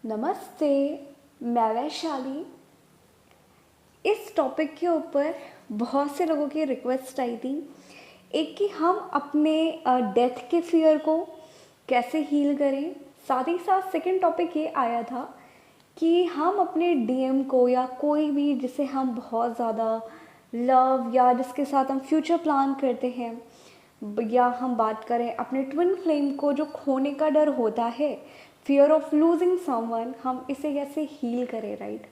नमस्ते। मैं वैशाली। इस टॉपिक के ऊपर बहुत से लोगों की रिक्वेस्ट आई थी। एक कि हम अपने डेथ के फियर को कैसे हील करें, साथ ही साथ सेकंड टॉपिक ये आया था कि हम अपने डीएम को या कोई भी जिसे हम बहुत ज़्यादा लव या जिसके साथ हम फ्यूचर प्लान करते हैं, या हम बात करें अपने ट्विन फ्लेम को जो खोने का डर होता है, फियर ऑफ लूजिंग समवन, हम इसे कैसे हील करें, राइट।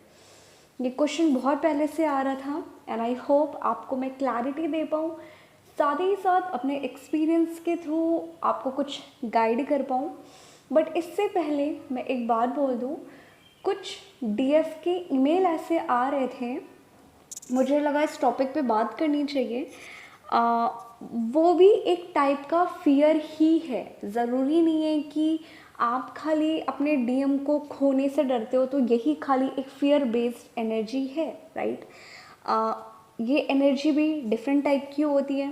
ये क्वेश्चन बहुत पहले से आ रहा था एंड आई होप आपको मैं क्लैरिटी दे पाऊँ, साथ ही साथ अपने एक्सपीरियंस के थ्रू आपको कुछ गाइड कर पाऊँ। बट इससे पहले मैं एक बात बोल दूँ, कुछ डीएफ के ईमेल ऐसे आ रहे थे, मुझे लगा इस टॉपिक पे बात करनी चाहिए। आ, वो भी एक टाइप का फियर ही है। ज़रूरी नहीं है कि आप खाली अपने डीएम को खोने से डरते हो तो यही खाली एक फियर बेस्ड एनर्जी है, राइट। ये एनर्जी भी डिफरेंट टाइप की होती है।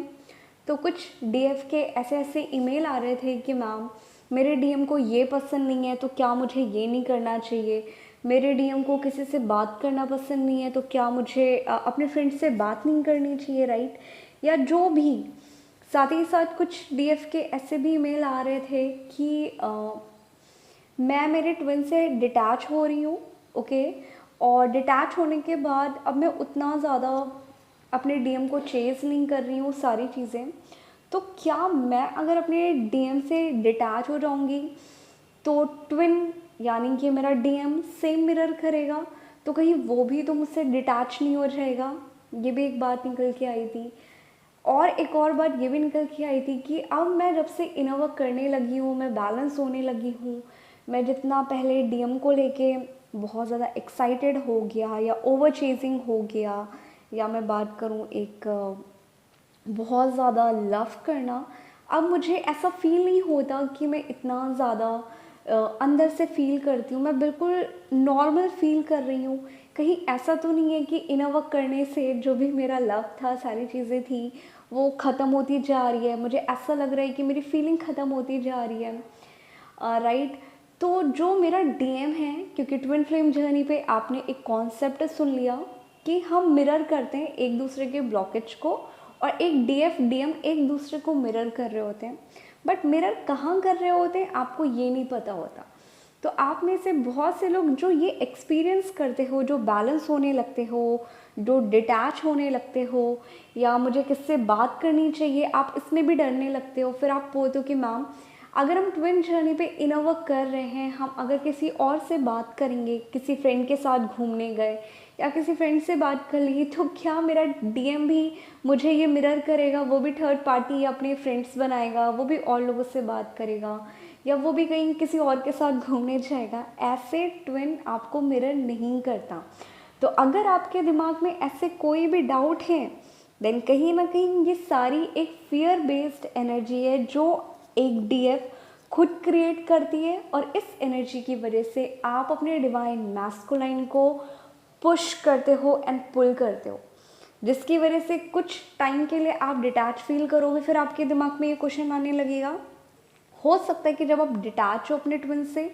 तो कुछ डीएफ के ऐसे ऐसे ईमेल आ रहे थे कि मैम मेरे डीएम को ये पसंद नहीं है तो क्या मुझे ये नहीं करना चाहिए, मेरे डीएम को किसी से बात करना पसंद नहीं है तो क्या मुझे अपने फ्रेंड से बात नहीं करनी चाहिए, राइट। या जो भी, साथ ही साथ कुछ डीएफ के ऐसे भी ईमेल आ रहे थे कि मैं मेरे ट्विन से डिटैच हो रही हूँ, ओके, और डिटैच होने के बाद अब मैं उतना ज़्यादा अपने डीएम को चेज़ नहीं कर रही हूँ सारी चीज़ें। तो क्या मैं अगर अपने डीएम से डिटैच हो जाऊँगी तो ट्विन यानी कि मेरा डीएम सेम मिरर करेगा, तो कहीं वो भी तो मुझसे डिटैच नहीं हो जाएगा। ये भी एक बात निकल के आई थी। और एक और बात ये भी निकल के आई थी कि अब मैं जब से इनर वर्क करने लगी हूँ, मैं बैलेंस होने लगी हूँ, मैं जितना पहले डीएम को लेके बहुत ज़्यादा एक्साइटेड हो गया या ओवर चेजिंग हो गया, या मैं बात करूँ एक बहुत ज़्यादा लव करना, अब मुझे ऐसा फील नहीं होता कि मैं इतना ज़्यादा अंदर से फील करती हूँ। मैं बिल्कुल नॉर्मल फील कर रही हूँ। कहीं ऐसा तो नहीं है कि इनर वर्क करने से जो भी मेरा लव था, सारी चीज़ें थी, वो ख़त्म होती जा रही है। मुझे ऐसा लग रहा है कि मेरी फीलिंग ख़त्म होती जा रही है, राइट। तो जो मेरा डीएम है, क्योंकि ट्विन फ्लेम जर्नी पे आपने एक कॉन्सेप्ट सुन लिया कि हम मिरर करते हैं एक दूसरे के ब्लॉकेज को, और एक डीएफ डीएम एक दूसरे को मिरर कर रहे होते हैं। बट मिरर कहाँ कर रहे होते हैं आपको ये नहीं पता होता। तो आप में से बहुत से लोग जो ये एक्सपीरियंस करते हो, जो बैलेंस होने लगते हो, जो डिटैच होने लगते हो, या मुझे किससे बात करनी चाहिए आप इसमें भी डरने लगते हो। फिर आप बोलते हो कि मैम अगर हम ट्विन जर्नी पे इनर वर्क कर रहे हैं, हम अगर किसी और से बात करेंगे, किसी फ्रेंड के साथ घूमने गए या किसी फ्रेंड से बात कर ली, तो क्या मेरा डीएम भी मुझे ये मिरर करेगा, वो भी थर्ड पार्टी अपने फ्रेंड्स बनाएगा, वो भी और लोगों से बात करेगा, या वो भी कहीं किसी और के साथ घूमने जाएगा। ऐसे ट्विन आपको मिरर नहीं करता। तो अगर आपके दिमाग में ऐसे कोई भी डाउट है, देन कहीं ना कहीं ये सारी एक फियर बेस्ड एनर्जी है जो एक डीएफ खुद क्रिएट करती है, और इस एनर्जी की वजह से आप अपने डिवाइन मैस्कुलाइन को पुश करते हो एंड पुल करते हो, जिसकी वजह से कुछ टाइम के लिए आप डिटैच फील करोगे। फिर आपके दिमाग में ये क्वेश्चन आने लगेगा, हो सकता है कि जब आप डिटैच हो अपने ट्विन से,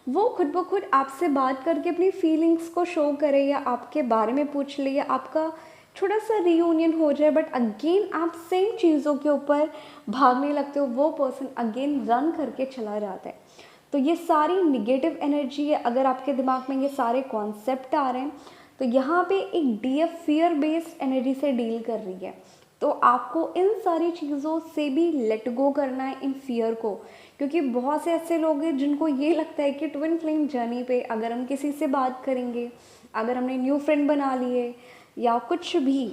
वो खुद ब खुद आपसे बात करके अपनी फीलिंग्स को शो करे या आपके बारे में पूछ ले, या आपका छोटा सा रीयूनियन हो जाए, बट अगेन आप सेम चीज़ों के ऊपर भागने लगते हो, वो पर्सन अगेन रन करके चला जाता है। तो ये सारी निगेटिव एनर्जी है। अगर आपके दिमाग में ये सारे कॉन्सेप्ट आ रहे हैं, तो यहाँ पे एक डीएफ फियर बेस्ड एनर्जी से डील कर रही है। तो आपको इन सारी चीज़ों से भी लेट गो करना है, इन फियर को। क्योंकि बहुत से ऐसे लोग हैं जिनको ये लगता है कि ट्विन फ्लेम जर्नी पे अगर हम किसी से बात करेंगे, अगर हमने न्यू फ्रेंड बना लिए या कुछ भी,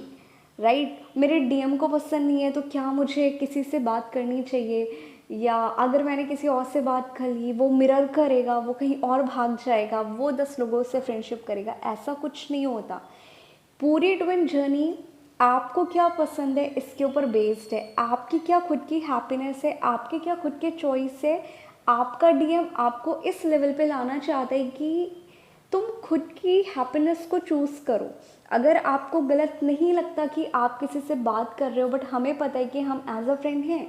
राइट, मेरे डीएम को पसंद नहीं है तो क्या मुझे किसी से बात करनी चाहिए, या अगर मैंने किसी और से बात कर ली वो मिरर करेगा, वो कहीं और भाग जाएगा, वो 10 लोगों से फ्रेंडशिप करेगा। ऐसा कुछ नहीं होता। पूरी ट्विन जर्नी आपको क्या पसंद है इसके ऊपर बेस्ड है। आपकी क्या खुद की हैप्पीनेस है, आपके क्या खुद के चॉइस है। आपका डीएम आपको इस लेवल पे लाना चाहता है कि तुम खुद की हैप्पीनेस को चूज़ करो। अगर आपको गलत नहीं लगता कि आप किसी से बात कर रहे हो, बट हमें पता है कि हम एज अ फ्रेंड हैं,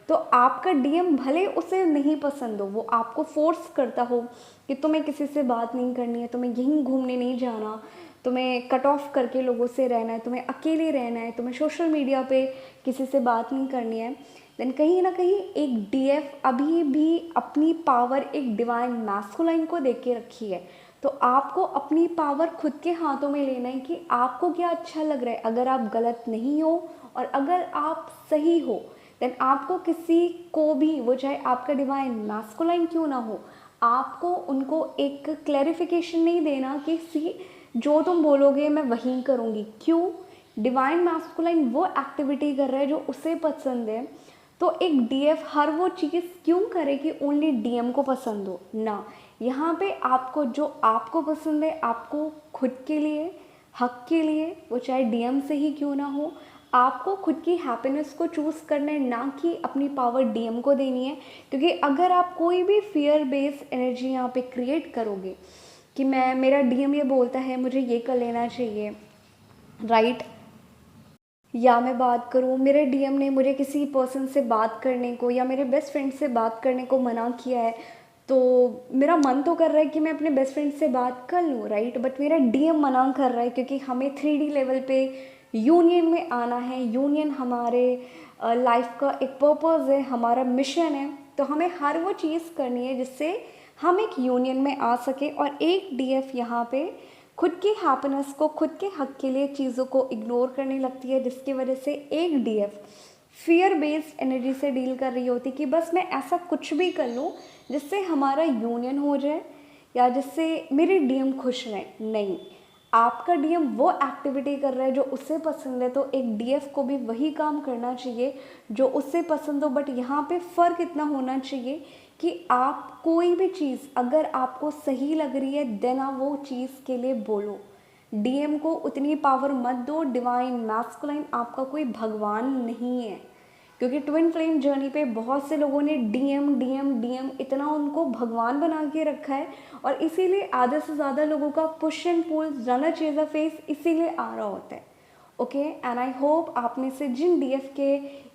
तो आपका डीएम भले उसे नहीं पसंद हो, वो आपको फोर्स करता हो कि तुम्हें किसी से बात नहीं करनी है, तुम्हें यहीं घूमने नहीं जाना, तुम्हें कट ऑफ करके लोगों से रहना है, तुम्हें अकेले रहना है, तुम्हें सोशल मीडिया पे किसी से बात नहीं करनी है, देन कहीं ना कहीं एक डीएफ अभी भी अपनी पावर एक डिवाइन मैस्कुलाइन को दे के रखी है। तो आपको अपनी पावर खुद के हाथों में लेना है कि आपको क्या अच्छा लग रहा है। अगर आप गलत नहीं हो और अगर आप सही हो, देन आपको किसी को भी, वो चाहे आपका डिवाइन मैस्कुलाइन क्यों ना हो, आपको उनको एक क्लैरिफिकेशन नहीं देना कि सी जो तुम बोलोगे मैं वही करूँगी। क्यों? डिवाइन मैस्कुलाइन वो एक्टिविटी कर रहा है जो उसे पसंद है। तो एक डीएफ हर वो चीज़ क्यों करे कि ओनली डीएम को पसंद हो ना। यहाँ पे आपको जो आपको पसंद है, आपको खुद के लिए, हक के लिए, वो चाहे डीएम से ही क्यों ना हो, आपको खुद की हैप्पीनेस को चूज़ करना है, ना कि अपनी पावर डीएम को देनी है। क्योंकि अगर आप कोई भी फियर बेस्ड एनर्जी यहाँ पे क्रिएट करोगे कि मेरा डीएम ये बोलता है मुझे ये कर लेना चाहिए, राइट, या मैं बात करूँ मेरे डीएम ने मुझे किसी पर्सन से बात करने को या मेरे बेस्ट फ्रेंड से बात करने को मना किया है, तो मेरा मन तो कर रहा है कि मैं अपने बेस्ट फ्रेंड से बात कर लूँ, राइट, बट मेरा डीएम मना कर रहा है क्योंकि हमें 3D लेवल पे यूनियन में आना है। यूनियन हमारे लाइफ का एक पर्पज़ है, हमारा मिशन है। तो हमें हर वो चीज़ करनी है जिससे हम एक यूनियन में आ सके। और एक डीएफ यहाँ पे खुद की हैप्पीनेस को, खुद के हक के लिए चीज़ों को इग्नोर करने लगती है, जिसकी वजह से एक डीएफ फियर बेस्ड एनर्जी से डील कर रही होती कि बस मैं ऐसा कुछ भी कर लूँ जिससे हमारा यूनियन हो जाए या जिससे मेरे डीएम खुश रहें। नहीं, आपका डीएम वो एक्टिविटी कर रहा है जो उसे पसंद है, तो एक डीएफ को भी वही काम करना चाहिए जो उसे पसंद हो। बट यहाँ पे फ़र्क इतना होना चाहिए कि आप कोई भी चीज़ अगर आपको सही लग रही है देन आप वो चीज़ के लिए बोलो। डीएम को उतनी पावर मत दो। डिवाइन मैस्कुलाइन आपका कोई भगवान नहीं है, क्योंकि ट्विन फ्लेम जर्नी पे बहुत से लोगों ने डीएम डीएम डीएम इतना उनको भगवान बना के रखा है, और इसीलिए आधे से ज़्यादा लोगों का push and pull, runner chaser face इसीलिए आ रहा होता है। ओके, एंड आई होप आप में से जिन डीएफ के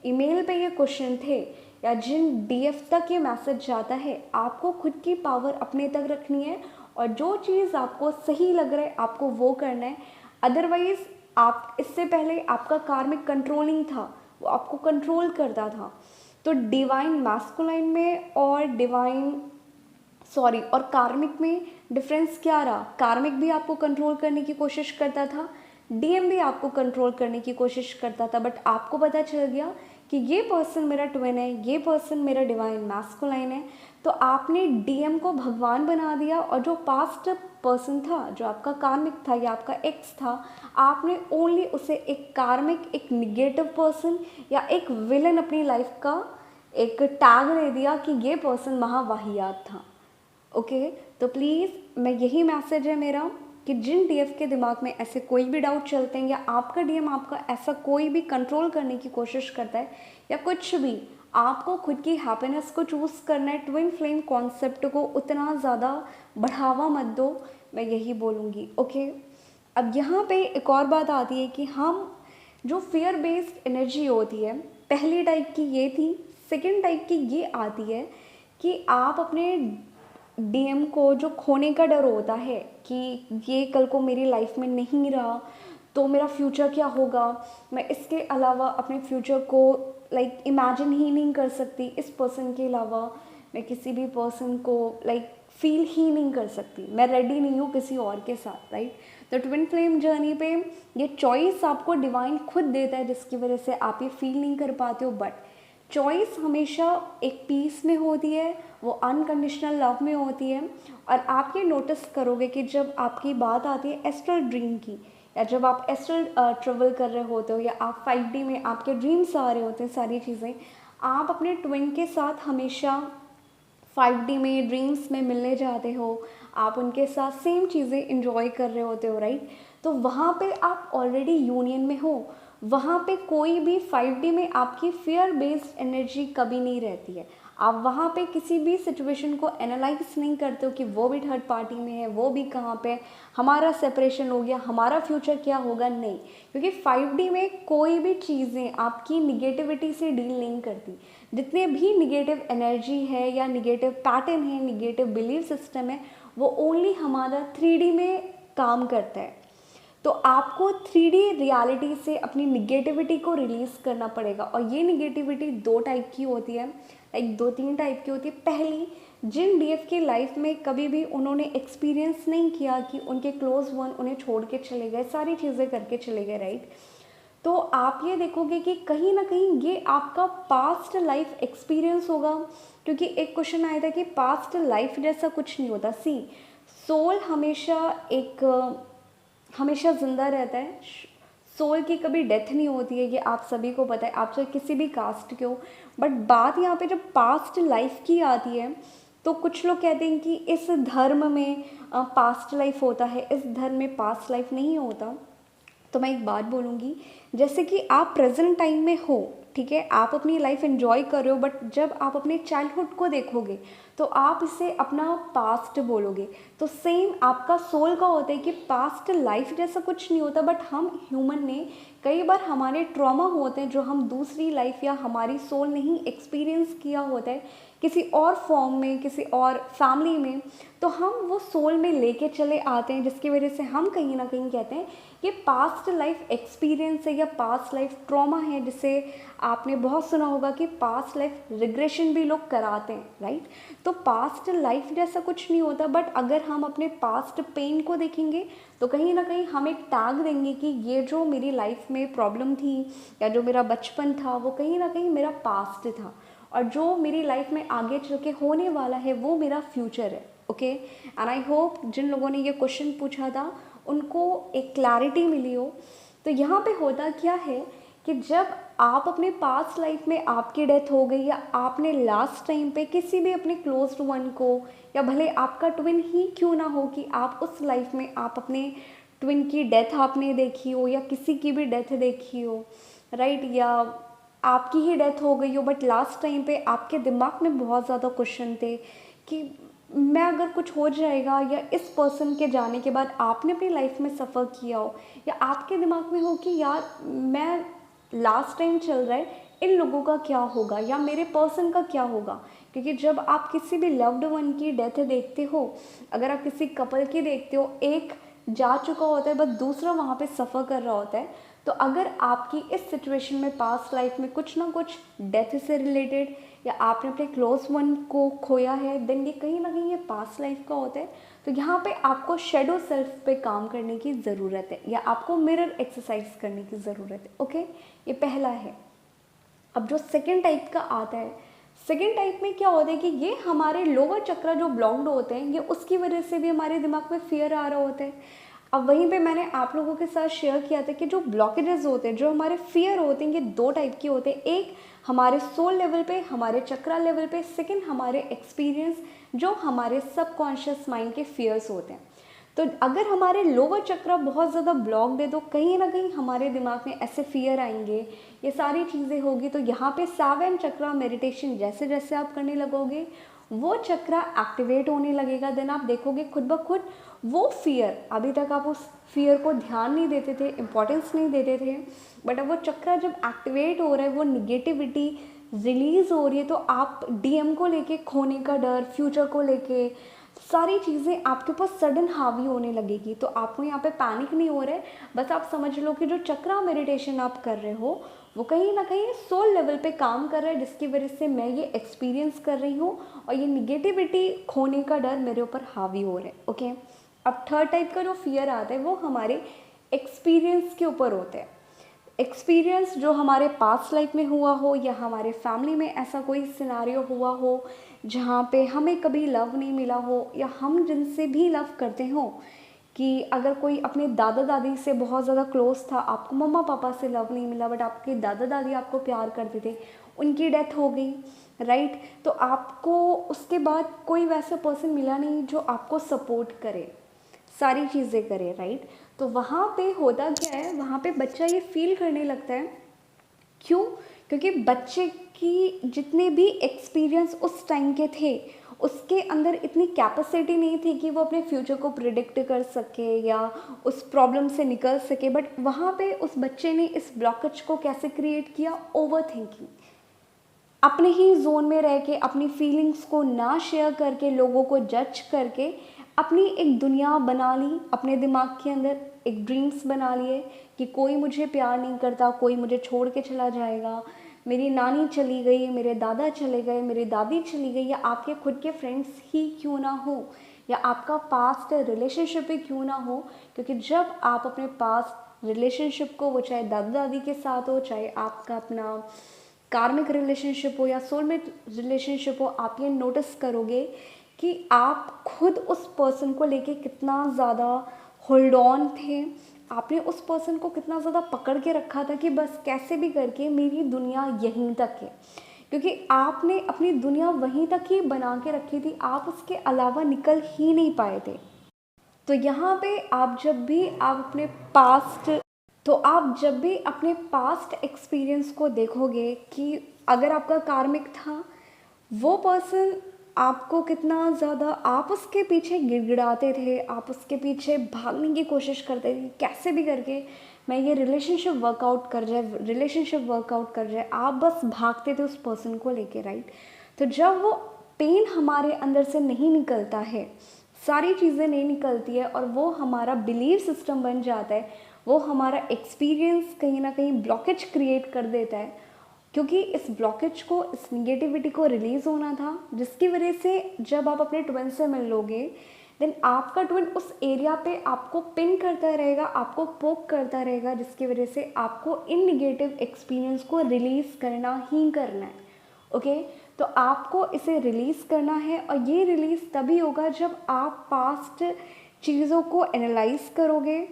ईमेल पे ये क्वेश्चन थे या जिन डीएफ तक ये मैसेज जाता है, आपको खुद की पावर अपने तक रखनी है और जो चीज़ आपको सही लग रहा है आपको वो करना है। अदरवाइज आप, इससे पहले आपका कार्मिक कंट्रोलिंग था, वो आपको कंट्रोल करता था। तो डिवाइन मैस्कुलाइन में और कार्मिक में डिफरेंस क्या रहा? कार्मिक भी आपको कंट्रोल करने की कोशिश करता था, डीएम भी आपको कंट्रोल करने की कोशिश करता था, बट आपको पता चल गया कि ये पर्सन मेरा ट्विन है, ये पर्सन मेरा डिवाइन मैस्कुलाइन है। तो आपने डीएम को भगवान बना दिया, और जो पास्ट पर्सन था, जो आपका कार्मिक था या आपका एक्स था, आपने ओनली उसे एक कार्मिक, एक निगेटिव पर्सन या एक विलन अपनी लाइफ का एक टैग दे दिया कि ये पर्सन महावाहियात था। ओके, तो प्लीज़ मैं यही मैसेज है मेरा कि जिन डीएफ के दिमाग में ऐसे कोई भी डाउट चलते हैं या आपका डीएम आपका ऐसा कोई भी कंट्रोल करने की कोशिश करता है या कुछ भी, आपको खुद की हैप्पीनेस को चूज़ करना है। ट्विन फ्लेम कॉन्सेप्ट को उतना ज़्यादा बढ़ावा मत दो, मैं यही बोलूँगी। ओके, अब यहाँ पे एक और बात आती है कि हम जो फियर बेस्ड एनर्जी होती है, पहली टाइप की ये थी, सेकेंड टाइप की ये आती है कि आप अपने डीएम को जो खोने का डर होता है कि ये कल को मेरी लाइफ में नहीं रहा तो मेरा फ्यूचर क्या होगा, मैं इसके अलावा अपने फ्यूचर को इमेजिन ही नहीं कर सकती, इस पर्सन के अलावा मैं किसी भी पर्सन को फील ही नहीं कर सकती, मैं रेडी नहीं हूँ किसी और के साथ, राइट। तो ट्विन फ्लेम जर्नी पे ये चॉइस आपको डिवाइन खुद देता है, जिसकी वजह से आप ये फील नहीं कर पाते हो। बट चॉइस हमेशा एक पीस में होती है, वो अनकंडीशनल लव में होती है। और आप ये नोटिस करोगे कि जब आपकी बात आती है एस्ट्रल ड्रीम की, या जब आप एस्ट्रल ट्रेवल कर रहे होते हो या आप 5D में आपके ड्रीम्स आ रहे होते हैं, सारी चीज़ें आप अपने ट्विन के साथ हमेशा 5D में ड्रीम्स में मिलने जाते हो, आप उनके साथ सेम चीज़ें इंजॉय कर रहे होते हो, राइट। तो वहाँ पे आप ऑलरेडी यूनियन में हो, वहाँ पे कोई भी 5D में आपकी फियर बेस्ड एनर्जी कभी नहीं रहती है। आप वहाँ पे किसी भी सिचुएशन को एनालाइज नहीं करते हो कि वो भी थर्ड पार्टी में है, वो भी कहाँ पे, हमारा सेपरेशन हो गया, हमारा फ्यूचर क्या होगा, नहीं। क्योंकि 5D में कोई भी चीज़ें आपकी निगेटिविटी से डील नहीं करती। जितने भी निगेटिव एनर्जी है या निगेटिव पैटर्न है, निगेटिव बिलीफ सिस्टम है, वो ओनली हमारा 3D में काम करता है। तो आपको 3D रियलिटी से अपनी निगेटिविटी को रिलीज़ करना पड़ेगा। और ये निगेटिविटी 2 टाइप की होती है, लाइक 2-3 टाइप की होती है। पहली, जिन डीएफ की लाइफ में कभी भी उन्होंने एक्सपीरियंस नहीं किया कि उनके क्लोज वन उन्हें छोड़ के चले गए, सारी चीज़ें करके चले गए, राइट। तो आप ये देखोगे कि कहीं ना कहीं ये आपका पास्ट लाइफ एक्सपीरियंस होगा। क्योंकि एक क्वेश्चन आया था कि पास्ट लाइफ जैसा कुछ नहीं होता। सी, सोल हमेशा ज़िंदा रहता है। सोल की कभी डेथ नहीं होती है, ये आप सभी को पता है, आप चाहे किसी भी कास्ट के हो। बट बात यहाँ पे जब पास्ट लाइफ की आती है, तो कुछ लोग कहते हैं कि इस धर्म में पास्ट लाइफ होता है, इस धर्म में पास्ट लाइफ नहीं होता। तो मैं एक बात बोलूँगी, जैसे कि आप प्रेजेंट टाइम में हो, ठीक है, आप अपनी लाइफ एंजॉय कर रहे हो, बट जब आप अपने चाइल्डहुड को देखोगे तो आप इसे अपना पास्ट बोलोगे। तो सेम आपका सोल का होता है कि पास्ट लाइफ जैसा कुछ नहीं होता, बट हम ह्यूमन ने कई बार हमारे ट्रॉमा होते हैं जो हम दूसरी लाइफ या हमारी सोल ने ही एक्सपीरियंस किया होता है किसी और फॉर्म में, किसी और फैमिली में। तो हम वो सोल में लेके चले आते हैं, जिसकी वजह से हम कहीं ना कहीं कहते हैं ये पास्ट लाइफ एक्सपीरियंस है या पास्ट लाइफ ट्रॉमा है, जिसे आपने बहुत सुना होगा कि पास्ट लाइफ रिग्रेशन भी लोग कराते हैं, राइट। तो पास्ट लाइफ जैसा कुछ नहीं होता, बट अगर हम अपने पास्ट पेन को देखेंगे तो कहीं ना कहीं हम एक टैग देंगे कि ये जो मेरी लाइफ में प्रॉब्लम थी या जो मेरा बचपन था, वो कहीं ना कहीं मेरा पास्ट था, और जो मेरी लाइफ में आगे चल के होने वाला है वो मेरा फ्यूचर है। ओके, एंड आई होप जिन लोगों ने ये क्वेश्चन पूछा था उनको एक क्लैरिटी मिली हो। तो यहाँ पे होता क्या है कि जब आप अपने पास्ट लाइफ में आपकी डेथ हो गई, या आपने लास्ट टाइम पे किसी भी अपने क्लोज्ड वन को, या भले आपका ट्विन ही क्यों ना हो, कि आप उस लाइफ में आप अपने ट्विन की डेथ आपने देखी हो या किसी की भी डेथ देखी हो, राइट, या आपकी ही डेथ हो गई हो, बट लास्ट टाइम पे आपके दिमाग में बहुत ज़्यादा क्वेश्चन थे कि मैं अगर कुछ हो जाएगा, या इस पर्सन के जाने के बाद आपने अपनी लाइफ में सफ़र किया हो, या आपके दिमाग में हो कि यार मैं लास्ट टाइम चल रहा है, इन लोगों का क्या होगा या मेरे पर्सन का क्या होगा। क्योंकि जब आप किसी भी लव्ड वन की डेथ देखते हो, अगर आप किसी कपल की देखते हो, एक जा चुका होता है बट दूसरा वहाँ पे सफ़र कर रहा होता है। तो अगर आपकी इस सिचुएशन में पास्ट लाइफ में कुछ ना कुछ डेथ से रिलेटेड, या आपने अपने क्लोज वन को खोया है, देन ये कहीं ना कहीं ये पास्ट लाइफ का होता है। तो यहाँ पे आपको शेडो सेल्फ पे काम करने की ज़रूरत है, या आपको मिरर एक्सरसाइज करने की ज़रूरत है। ओके, ये पहला है। अब जो सेकेंड टाइप का आता है, सेकेंड टाइप में क्या होता है कि ये हमारे लोअर चक्र जो ब्लॉक्ड होते हैं, ये उसकी वजह से भी हमारे दिमाग में फियर आ रहा होता है। अब वहीं पे मैंने आप लोगों के साथ शेयर किया था कि जो ब्लॉकेजेस होते हैं, जो हमारे फियर होते हैं, ये 2 टाइप के होते हैं। एक हमारे सोल लेवल पे, हमारे चक्रा लेवल पे, सेकंड हमारे एक्सपीरियंस, जो हमारे सबकॉन्शियस माइंड के फियर्स होते हैं। तो अगर हमारे लोअर चक्रा बहुत ज़्यादा ब्लॉक्ड है, तो कहीं ना कहीं हमारे दिमाग में ऐसे फियर आएंगे, ये सारी चीज़ें होगी। तो यहाँ पे 7 चक्रा मेडिटेशन जैसे जैसे आप करने लगोगे, वो चक्रा एक्टिवेट होने लगेगा। देन आप देखोगे खुद ब खुद वो फियर, अभी तक आप उस फियर को ध्यान नहीं देते थे, इम्पोर्टेंस नहीं देते थे, बट अब वो चक्रा जब एक्टिवेट हो रहा है, वो निगेटिविटी रिलीज़ हो रही है, तो आप डीएम को लेके खोने का डर, फ्यूचर को लेके सारी चीज़ें आपके ऊपर सडन हावी होने लगेगी। तो आपको यहाँ पे पैनिक नहीं हो रहा है, बस आप समझ लो कि जो चक्रा मेडिटेशन आप कर रहे हो वो कहीं ना कहीं सोल लेवल पे काम कर रहा है, जिसकी वजह से मैं ये एक्सपीरियंस कर रही हूँ, और ये निगेटिविटी खोने का डर मेरे ऊपर हावी हो रहा है। ओके, अब थर्ड टाइप का जो फियर आता है वो हमारे एक्सपीरियंस के ऊपर होता है। एक्सपीरियंस जो हमारे पास्ट लाइफ में हुआ हो, या हमारे फैमिली में ऐसा कोई सिनारियो हुआ हो जहाँ पे हमें कभी लव नहीं मिला हो, या हम जिनसे भी लव करते हो, कि अगर कोई अपने दादा दादी से बहुत ज़्यादा क्लोज था, आपको मम्मा पापा से लव नहीं मिला, बट आपके दादा दादी आपको प्यार करते थे, उनकी डेथ हो गई, राइट। तो आपको उसके बाद कोई वैसा पर्सन मिला नहीं जो आपको सपोर्ट करे, सारी चीज़ें करे, राइट। तो वहाँ पे होता क्या है, वहाँ पे बच्चा ये फील करने लगता है, क्यों, क्योंकि बच्चे की जितने भी एक्सपीरियंस उस टाइम के थे, उसके अंदर इतनी कैपेसिटी नहीं थी कि वो अपने फ्यूचर को प्रिडिक्ट कर सके या उस प्रॉब्लम से निकल सके। बट वहाँ पे उस बच्चे ने इस ब्लॉकेज को कैसे क्रिएट किया? Over thinking. अपने ही जोन में रह के, अपनी फीलिंग्स को ना शेयर करके, लोगों को जज करके अपनी एक दुनिया बना ली। अपने दिमाग के अंदर एक ड्रीम्स बना लिए कि कोई मुझे प्यार नहीं करता, कोई मुझे छोड़ के चला जाएगा, मेरी नानी चली गई, मेरे दादा चले गए, मेरी दादी चली गई, या आपके खुद के फ्रेंड्स ही क्यों ना हो, या आपका पास्ट रिलेशनशिप ही क्यों ना हो। क्योंकि जब आप अपने पास्ट रिलेशनशिप को, वो चाहे दादा दादी के साथ हो, चाहे आपका अपना कार्मिक रिलेशनशिप हो या सोलमेट रिलेशनशिप हो, आप ये नोटिस करोगे कि आप खुद उस पर्सन को लेके कितना ज़्यादा होल्ड ऑन थे। आपने उस पर्सन को कितना ज़्यादा पकड़ के रखा था कि बस कैसे भी करके मेरी दुनिया यहीं तक है, क्योंकि आपने अपनी दुनिया वहीं तक ही बना के रखी थी, आप उसके अलावा निकल ही नहीं पाए थे। तो यहाँ पे आप जब भी आप अपने पास्ट तो आप जब भी अपने पास्ट एक्सपीरियंस को देखोगे कि अगर आपका कार्मिक था, वो पर्सन आपको कितना ज़्यादा, आप उसके पीछे गिड़गिड़ाते थे, आप उसके पीछे भागने की कोशिश करते थे कैसे भी करके मैं ये रिलेशनशिप वर्कआउट कर जाए, आप बस भागते थे उस पर्सन को लेके, राइट। तो जब वो पेन हमारे अंदर से नहीं निकलता है, सारी चीज़ें नहीं निकलती है, और वो हमारा बिलीव सिस्टम बन जाता है, वो हमारा एक्सपीरियंस कहीं ना कहीं ब्लॉकेज क्रिएट कर देता है। क्योंकि इस ब्लॉकेज को, इस निगेटिविटी को रिलीज़ होना था, जिसकी वजह से जब आप अपने ट्विन से मिल लोगे, देन आपका ट्विन उस एरिया पे आपको पिन करता रहेगा, आपको पोक करता रहेगा, जिसकी वजह से आपको इन निगेटिव एक्सपीरियंस को रिलीज़ करना ही करना है। ओके, तो आपको इसे रिलीज़ करना है, और ये रिलीज़ तभी होगा जब आप पास्ट चीज़ों को एनालाइज करोगे,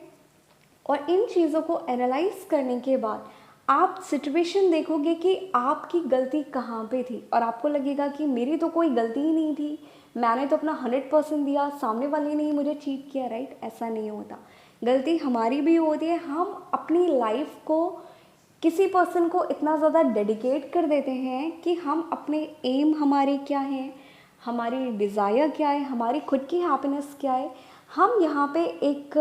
और इन चीज़ों को एनालाइज करने के बाद आप सिचुएशन देखोगे कि आपकी गलती कहाँ पे थी, और आपको लगेगा कि मेरी तो कोई गलती ही नहीं थी, मैंने तो अपना 100% दिया, सामने वाले ने ही मुझे चीट किया, राइट। ऐसा नहीं होता, गलती हमारी भी होती है। हम अपनी लाइफ को किसी पर्सन को इतना ज़्यादा डेडिकेट कर देते हैं कि हम अपने एम हमारे क्या हैं, हमारी डिज़ायर क्या है, हमारी खुद की हैप्पीनेस क्या है, हम यहाँ पे एक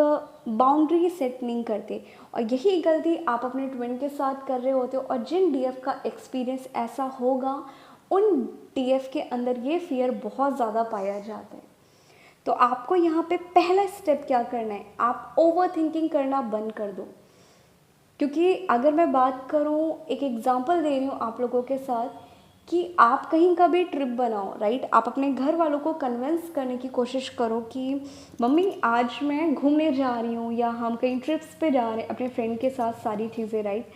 बाउंड्री सेट नहीं करते। और यही गलती आप अपने ट्विन के साथ कर रहे होते हो। और जिन डीएफ का एक्सपीरियंस ऐसा होगा, उन डीएफ के अंदर ये फियर बहुत ज़्यादा पाया जाता है। तो आपको यहाँ पे पहला स्टेप क्या करना है, आप ओवर थिंकिंग करना बंद कर दो। क्योंकि अगर मैं बात करूँ, एक एग्जांपल दे रही हूँ आप लोगों के साथ, कि आप कहीं का भी ट्रिप बनाओ, राइट। आप अपने घर वालों को कन्विंस करने की कोशिश करो कि मम्मी आज मैं घूमने जा रही हूँ, या हम कहीं ट्रिप्स पे जा रहे हैं अपने फ्रेंड के साथ, सारी चीज़ें, राइट।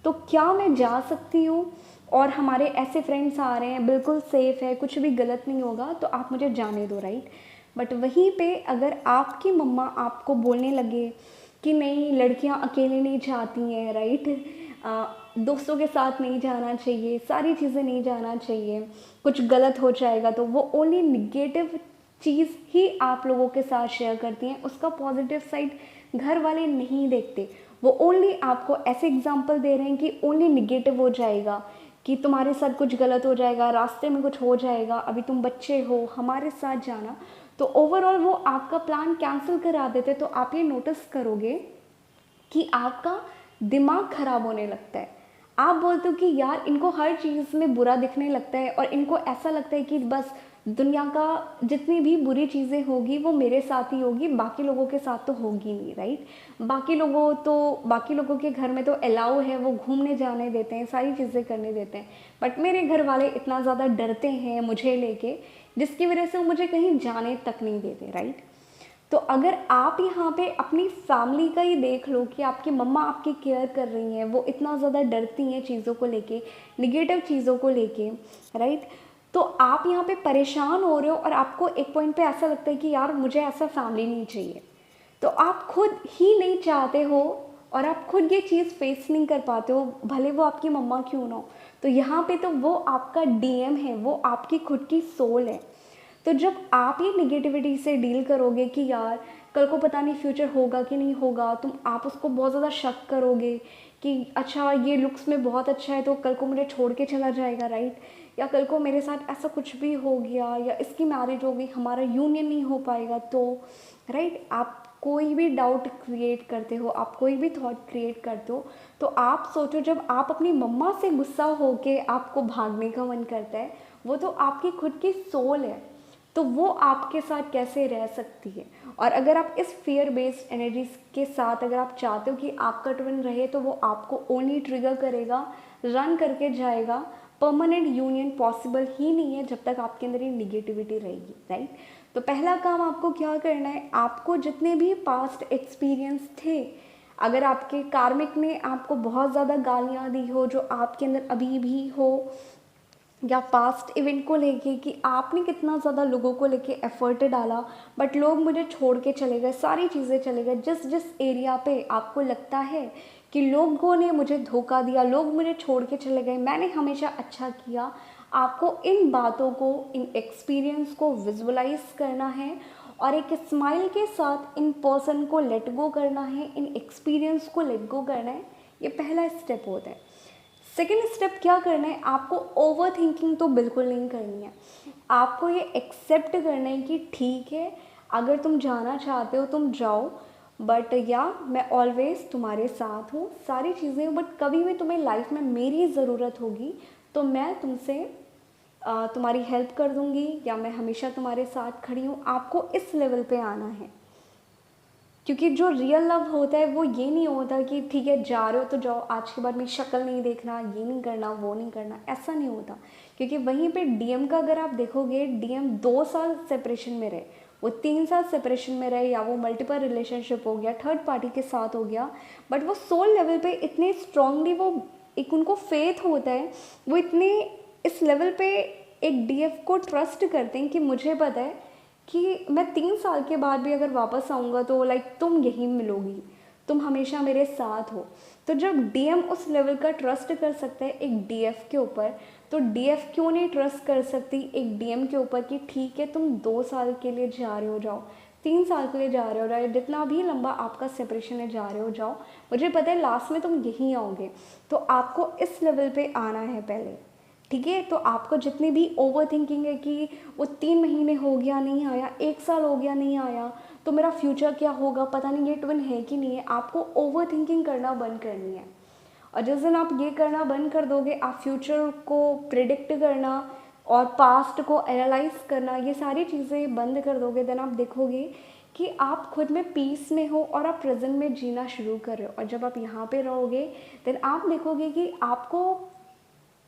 तो क्या मैं जा सकती हूँ, और हमारे ऐसे फ्रेंड्स आ रहे हैं, बिल्कुल सेफ़ है, कुछ भी गलत नहीं होगा, तो आप मुझे जाने दो, राइट। बट वहीं पे अगर आपकी मम्मा आपको बोलने लगे कि नहीं, लड़कियां अकेले नहीं जाती हैं, राइट, दोस्तों के साथ नहीं जाना चाहिए, सारी चीज़ें नहीं जाना चाहिए, कुछ गलत हो जाएगा, तो वो ओनली निगेटिव चीज़ ही आप लोगों के साथ शेयर करती हैं, उसका पॉजिटिव साइड घर वाले नहीं देखते। वो ओनली आपको ऐसे एग्जांपल दे रहे हैं कि ओनली निगेटिव हो जाएगा, कि तुम्हारे साथ कुछ गलत हो जाएगा, रास्ते में कुछ हो जाएगा, अभी तुम बच्चे हो, हमारे साथ जाना। तो ओवरऑल वो आपका प्लान कैंसिल करा देते। तो आप ये नोटिस करोगे कि आपका दिमाग ख़राब होने लगता है। आप बोलते हो कि यार इनको हर चीज़ में बुरा दिखने लगता है, और इनको ऐसा लगता है कि बस दुनिया का जितनी भी बुरी चीज़ें होगी वो मेरे साथ ही होगी, बाकी लोगों के साथ तो होगी नहीं, राइट। बाकी लोगों के घर में तो अलाउ है, वो घूमने जाने देते हैं, सारी चीज़ें करने देते हैं, बट मेरे घर वाले इतना ज़्यादा डरते हैं मुझे लेके, जिसकी वजह से वो मुझे कहीं जाने तक नहीं देते, राइट। तो अगर आप यहाँ पे अपनी फैमिली का ही देख लो कि आपकी मम्मा आपकी केयर कर रही हैं, वो इतना ज़्यादा डरती हैं चीज़ों को लेके, निगेटिव चीज़ों को लेके, राइट। तो आप यहाँ पे परेशान हो रहे हो, और आपको एक पॉइंट पे ऐसा लगता है कि यार मुझे ऐसा फैमिली नहीं चाहिए। तो आप खुद ही नहीं चाहते हो, और आप खुद ये चीज़ फेस नहीं कर पाते हो, भले वो आपकी मम्मा क्यों ना हो। तो यहाँ पे तो वो आपका डीएम है, वो आपकी खुद की सोल है। तो जब आप ये निगेटिविटी से डील करोगे कि यार कल को पता नहीं फ्यूचर होगा कि नहीं होगा, आप उसको बहुत ज़्यादा शक करोगे कि अच्छा ये लुक्स में बहुत अच्छा है तो कल को मुझे छोड़ के चला जाएगा, राइट, या कल को मेरे साथ ऐसा कुछ भी हो गया या इसकी मैरिज हो गई, हमारा यूनियन नहीं हो पाएगा, तो राइट, आप कोई भी डाउट क्रिएट करते हो, आप कोई भी थॉट क्रिएट करते हो, तो आप सोचो जब आप अपनी मम्मा से गुस्सा होके आपको भागने का मन करता है, वो तो आपकी खुद की सोल है, तो वो आपके साथ कैसे रह सकती है। और अगर आप इस फियर बेस्ड एनर्जी के साथ अगर आप चाहते हो कि आपका ट्विन रहे, तो वो आपको ओनली ट्रिगर करेगा, रन करके जाएगा। परमानेंट यूनियन पॉसिबल ही नहीं है जब तक आपके अंदर ये निगेटिविटी रहेगी, राइट। तो पहला काम आपको क्या करना है, आपको जितने भी पास्ट एक्सपीरियंस थे, अगर आपके कार्मिक ने आपको बहुत ज़्यादा गालियाँ दी हो जो आपके अंदर अभी भी हो, या पास्ट इवेंट को लेके कि आपने कितना ज़्यादा लोगों को लेके एफर्ट डाला बट लोग मुझे छोड़ के चले गए, सारी चीज़ें चले गए, जिस जिस एरिया पे आपको लगता है कि लोगों ने मुझे धोखा दिया, लोग मुझे छोड़ के चले गए, मैंने हमेशा अच्छा किया, आपको इन बातों को, इन एक्सपीरियंस को विजुअलाइज करना है और एक स्माइल के साथ इन पर्सन को लेट गो करना है, इन एक्सपीरियंस को लेट गो करना है। ये पहला स्टेप होता है। सेकेंड स्टेप क्या करना है, आपको ओवर थिंकिंग तो बिल्कुल नहीं करनी है। आपको ये एक्सेप्ट करना है कि ठीक है, अगर तुम जाना चाहते हो तुम जाओ, बट या मैं ऑलवेज तुम्हारे साथ हूँ, सारी चीज़ें, बट कभी भी तुम्हें लाइफ में मेरी ज़रूरत होगी तो मैं तुमसे तुम्हारी हेल्प कर दूँगी, या मैं हमेशा तुम्हारे साथ खड़ी हूँ। आपको इस लेवल पे आना है, क्योंकि जो रियल लव होता है वो ये नहीं होता कि ठीक है जा रहे हो तो जाओ, आज के बाद मेरी शक्ल नहीं देखना, ये नहीं करना, वो नहीं करना, ऐसा नहीं होता। क्योंकि वहीं पे डीएम का अगर आप देखोगे, डीएम 2 साल सेपरेशन में रहे, वो 3 साल सेपरेशन में रहे, या वो मल्टीपल रिलेशनशिप हो गया, थर्ड पार्टी के साथ हो गया, बट वो सोल लेवल पे इतने स्ट्रांगली, वो एक उनको फेथ होता है, वो इतने इस लेवल पे एक डीएफ को ट्रस्ट करते हैं कि मुझे पता है कि मैं 3 साल के बाद भी अगर वापस आऊँगा तो लाइक तुम यहीं मिलोगी, तुम हमेशा मेरे साथ हो। तो जब डीएम उस लेवल का ट्रस्ट कर सकता है एक डीएफ के ऊपर, तो डीएफ क्यों नहीं ट्रस्ट कर सकती एक डीएम के ऊपर कि ठीक है तुम 2 साल के लिए जा रहे हो जाओ, 3 साल के लिए जा रहे हो जाओ, जितना भी लंबा आपका सेपरेशन है जा रहे हो जाओ, मुझे पता है लास्ट में तुम यहीं आओगे। तो आपको इस लेवल पे आना है पहले, ठीक है। तो आपको जितनी भी ओवर थिंकिंग है कि वो 3 महीने हो गया नहीं आया, 1 साल हो गया नहीं आया, तो मेरा फ्यूचर क्या होगा, पता नहीं ये ट्विन है कि नहीं है, आपको ओवर थिंकिंग करना बंद करनी है। और जिस दिन आप ये करना बंद कर दोगे, आप फ्यूचर को प्रिडिक्ट करना और पास्ट को एनालाइज करना, ये सारी चीज़ें बंद कर दोगे, देन आप देखोगे कि आप खुद में पीस में हो और आप प्रेजेंट में जीना शुरू कर रहे हो। और जब आप यहाँ पे रहोगे, देन आप देखोगे कि आपको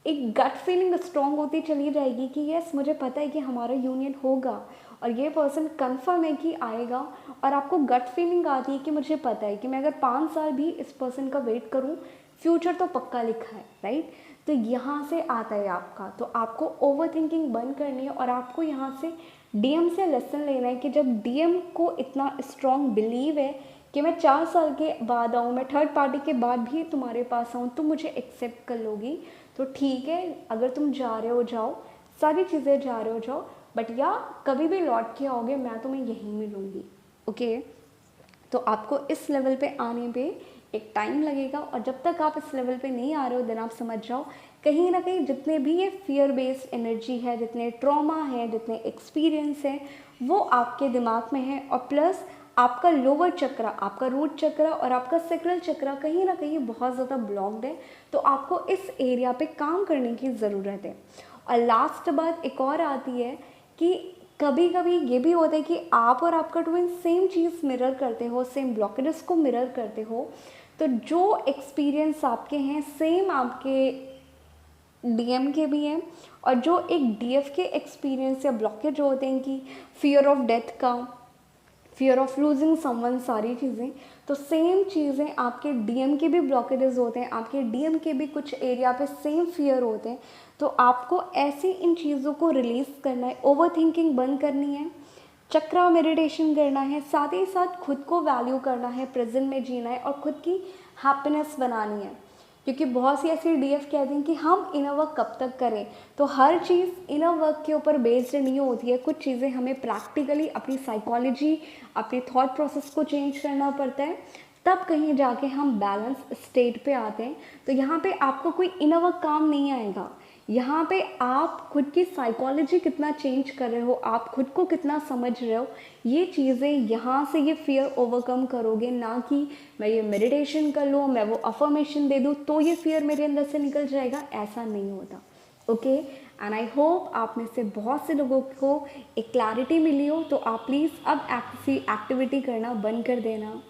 एक गट फीलिंग स्ट्रॉन्ग होती चली जाएगी कि यस मुझे पता है कि हमारा यूनियन होगा और ये पर्सन कंफर्म है कि आएगा। और आपको गट फीलिंग आती है कि मुझे पता है कि मैं अगर 5 साल भी इस पर्सन का वेट करूं, फ्यूचर तो पक्का लिखा है, राइट। तो यहाँ से आता है आपका, तो आपको ओवर थिंकिंग बंद करनी है और आपको यहाँ से डीएम से लेसन लेना है कि जब डीएम को इतना स्ट्रॉन्ग बिलीव है कि मैं 4 साल के बाद आऊँ, मैं थर्ड पार्टी के बाद भी तुम्हारे पास आऊँ, तुम मुझे एक्सेप्ट कर लोगी, तो ठीक है, अगर तुम जा रहे हो जाओ, सारी चीज़ें जा रहे हो जाओ, बट या कभी भी लौट के आओगे मैं तुम्हें यहीं मिलूँगी, ओके। तो आपको इस लेवल पे आने पे एक टाइम लगेगा, और जब तक आप इस लेवल पे नहीं आ रहे हो, देन आप समझ जाओ कहीं ना कहीं जितने भी ये फियर बेस्ड एनर्जी है, जितने ट्रॉमा है, जितने एक्सपीरियंस है, वो आपके दिमाग में है। और प्लस आपका लोअर चक्र, आपका रूट चक्र और आपका सेक्रल चक्र कहीं ना कहीं बहुत ज़्यादा ब्लॉक्ड है, तो आपको इस एरिया पे काम करने की ज़रूरत है। और लास्ट बात एक और आती है कि कभी कभी ये भी होता है कि आप और आपका ट्विन सेम चीज़ मिरर करते हो, सेम ब्लॉकेजेस को मिरर करते हो, तो जो एक्सपीरियंस आपके हैं सेम आपके डीएम के भी हैं, और जो एक डीएफ के एक्सपीरियंस या ब्लॉकेज होते हैं कि फियर ऑफ डेथ का, फियर ऑफ लूजिंग समवन, सारी चीज़ें, तो सेम चीज़ें आपके डीएम के भी ब्लॉकेजेस होते हैं, आपके डीएम के भी कुछ एरिया पे सेम फियर होते हैं। तो आपको ऐसी इन चीज़ों को रिलीज़ करना है, ओवर थिंकिंग बंद करनी है, चक्रा मेडिटेशन करना है, साथ ही साथ खुद को वैल्यू करना है, प्रेजेंट में जीना है और खुद की हैप्पीनेस बनानी है। क्योंकि बहुत सी ऐसी डीएफ कहते हैं कि हम इनर वर्क कब तक करें, तो हर चीज़ इनर वर्क के ऊपर बेस्ड नहीं होती है। कुछ चीज़ें हमें प्रैक्टिकली अपनी साइकोलॉजी, अपने थॉट प्रोसेस को चेंज करना पड़ता है, तब कहीं जाके हम बैलेंस स्टेट पे आते हैं। तो यहाँ पे आपको कोई इनर वर्क काम नहीं आएगा, यहाँ पे आप खुद की साइकोलॉजी कितना चेंज कर रहे हो, आप खुद को कितना समझ रहे हो, ये चीज़ें यहाँ से ये फियर ओवरकम करोगे। ना कि मैं ये मेडिटेशन कर लूँ, मैं वो अफर्मेशन दे दूँ तो ये फियर मेरे अंदर से निकल जाएगा, ऐसा नहीं होता। ओके, एंड आई होप आप में से बहुत से लोगों को एक क्लैरिटी मिली हो। तो आप प्लीज़ अब ऐसी एक्टिविटी करना बंद कर देना।